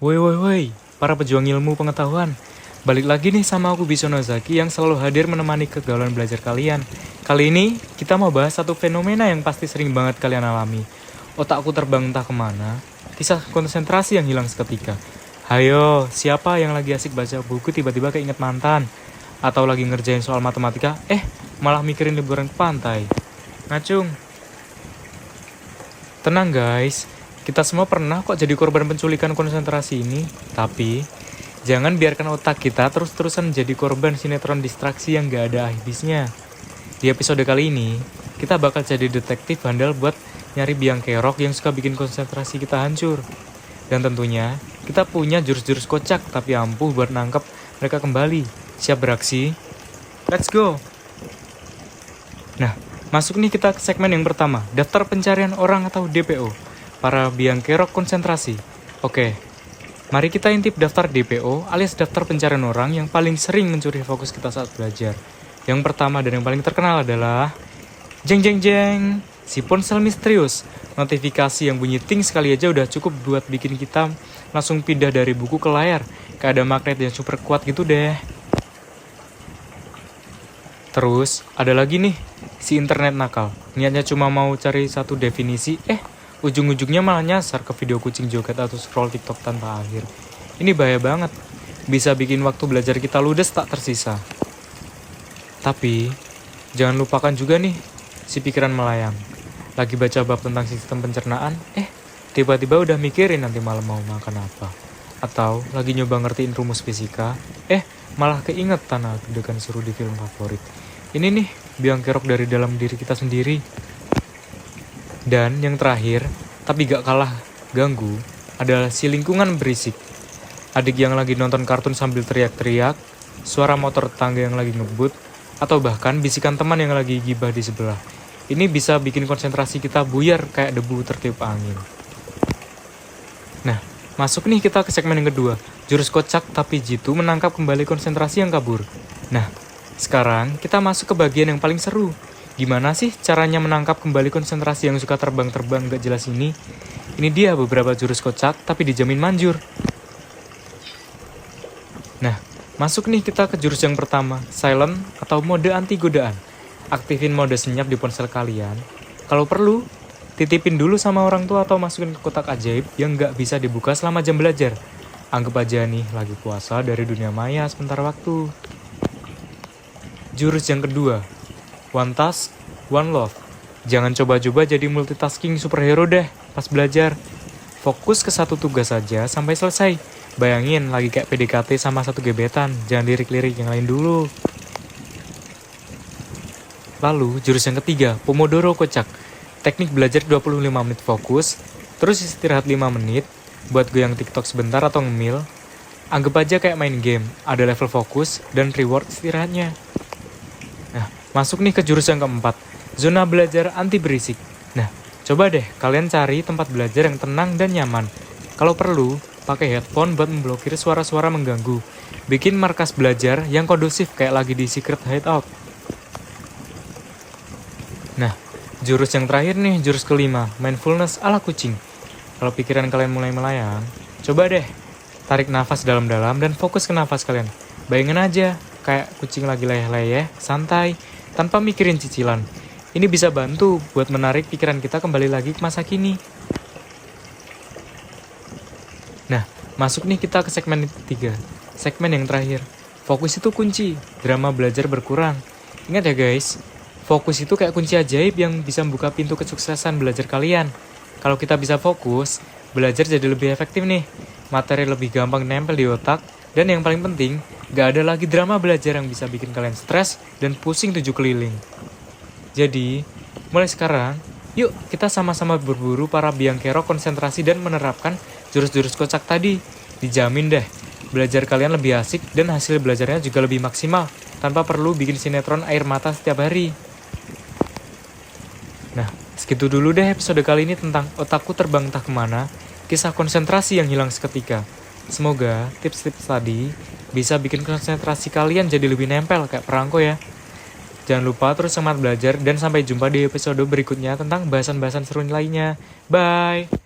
Woi woi woi, para pejuang ilmu pengetahuan. Balik lagi nih sama aku Bisono Zaki yang selalu hadir menemani kegalauan belajar kalian. Kali ini kita mau bahas satu fenomena yang pasti sering banget kalian alami. Otakku terbang entah kemana, kisah konsentrasi yang hilang seketika. Hayo, siapa yang lagi asik baca buku tiba-tiba keinget mantan? Atau lagi ngerjain soal matematika, malah mikirin liburan ke pantai. Ngacung. Tenang guys, kita semua pernah kok jadi korban penculikan konsentrasi ini. Tapi, jangan biarkan otak kita terus-terusan menjadi korban sinetron distraksi yang gak ada habisnya. Di episode kali ini, kita bakal jadi detektif handal buat nyari biang kerok yang suka bikin konsentrasi kita hancur. Dan tentunya, kita punya jurus-jurus kocak tapi ampuh buat nangkep mereka kembali. Siap beraksi? Let's go! Nah, masuk nih kita ke segmen yang pertama, daftar pencarian orang atau DPO. Para biang kerok konsentrasi. Oke, mari kita intip daftar DPO alias daftar pencarian orang yang paling sering mencuri fokus kita saat belajar. Yang pertama dan yang paling terkenal adalah jeng jeng jeng, si ponsel misterius. Notifikasi yang bunyi ting sekali aja udah cukup buat bikin kita langsung pindah dari buku ke layar. Kayak ada magnet yang super kuat gitu deh. Terus ada lagi nih, si internet nakal. Niatnya cuma mau cari satu definisi, ujung-ujungnya malah nyasar ke video kucing joget atau scroll TikTok tanpa akhir. Ini bahaya banget. Bisa bikin waktu belajar kita ludes tak tersisa. Tapi, jangan lupakan juga nih, si pikiran melayang. Lagi baca bab tentang sistem pencernaan, tiba-tiba udah mikirin nanti malam mau makan apa. Atau lagi nyoba ngertiin rumus fisika, malah keinget tanah adegan seru di film favorit. Ini nih, biang kerok dari dalam diri kita sendiri. Dan yang terakhir, tapi gak kalah ganggu, adalah si lingkungan berisik. Adik yang lagi nonton kartun sambil teriak-teriak, suara motor tetangga yang lagi ngebut, atau bahkan bisikan teman yang lagi gibah di sebelah. Ini bisa bikin konsentrasi kita buyar kayak debu tertiup angin. Nah, masuk nih kita ke segmen yang kedua, jurus kocak tapi jitu menangkap kembali konsentrasi yang kabur. Nah, sekarang kita masuk ke bagian yang paling seru. Gimana sih caranya menangkap kembali konsentrasi yang suka terbang-terbang gak jelas ini? Ini dia beberapa jurus kocak tapi dijamin manjur. Nah, masuk nih kita ke jurus yang pertama, silent atau mode anti godaan. Aktifin mode senyap di ponsel kalian. Kalau perlu, titipin dulu sama orang tua atau masukin ke kotak ajaib yang gak bisa dibuka selama jam belajar. Anggap aja nih lagi puasa dari dunia maya sebentar waktu. Jurus yang kedua, one task, one love. Jangan coba-coba jadi multitasking superhero deh pas belajar. Fokus ke satu tugas saja sampai selesai. Bayangin lagi kayak PDKT sama satu gebetan. Jangan lirik-lirik yang lain dulu. Lalu jurus yang ketiga, Pomodoro kocak. Teknik belajar 25 menit fokus, terus istirahat 5 menit, buat goyang TikTok sebentar atau ngemil. Anggap aja kayak main game, ada level fokus dan reward istirahatnya. Nah, masuk nih ke jurus yang keempat, zona belajar anti berisik. Nah, coba deh kalian cari tempat belajar yang tenang dan nyaman. Kalau perlu, pakai headphone buat memblokir suara-suara mengganggu. Bikin markas belajar yang kondusif kayak lagi di secret hideout. Nah, jurus yang terakhir nih, jurus kelima, mindfulness ala kucing. Kalau pikiran kalian mulai melayang, coba deh tarik nafas dalam-dalam dan fokus ke nafas kalian. Bayangin aja, kayak kucing lagi leyeh-leyeh, santai, tanpa mikirin cicilan. Ini bisa bantu buat menarik pikiran kita kembali lagi ke masa kini. Nah, masuk nih kita ke segmen ketiga. Segmen yang terakhir. Fokus itu kunci, drama belajar berkurang. Ingat ya guys, fokus itu kayak kunci ajaib yang bisa membuka pintu kesuksesan belajar kalian. Kalau kita bisa fokus, belajar jadi lebih efektif nih. Materi lebih gampang nempel di otak. Dan yang paling penting, gak ada lagi drama belajar yang bisa bikin kalian stres dan pusing 7 keliling. Jadi, mulai sekarang, yuk kita sama-sama berburu para biang kerok konsentrasi dan menerapkan jurus-jurus kocak tadi. Dijamin deh, belajar kalian lebih asik dan hasil belajarnya juga lebih maksimal, tanpa perlu bikin sinetron air mata setiap hari. Nah, segitu dulu deh episode kali ini tentang otakku terbang entah kemana, kisah konsentrasi yang hilang seketika. Semoga tips-tips tadi bisa bikin konsentrasi kalian jadi lebih nempel kayak perangko ya. Jangan lupa terus semangat belajar dan sampai jumpa di episode berikutnya tentang bahasan-bahasan seru lainnya. Bye!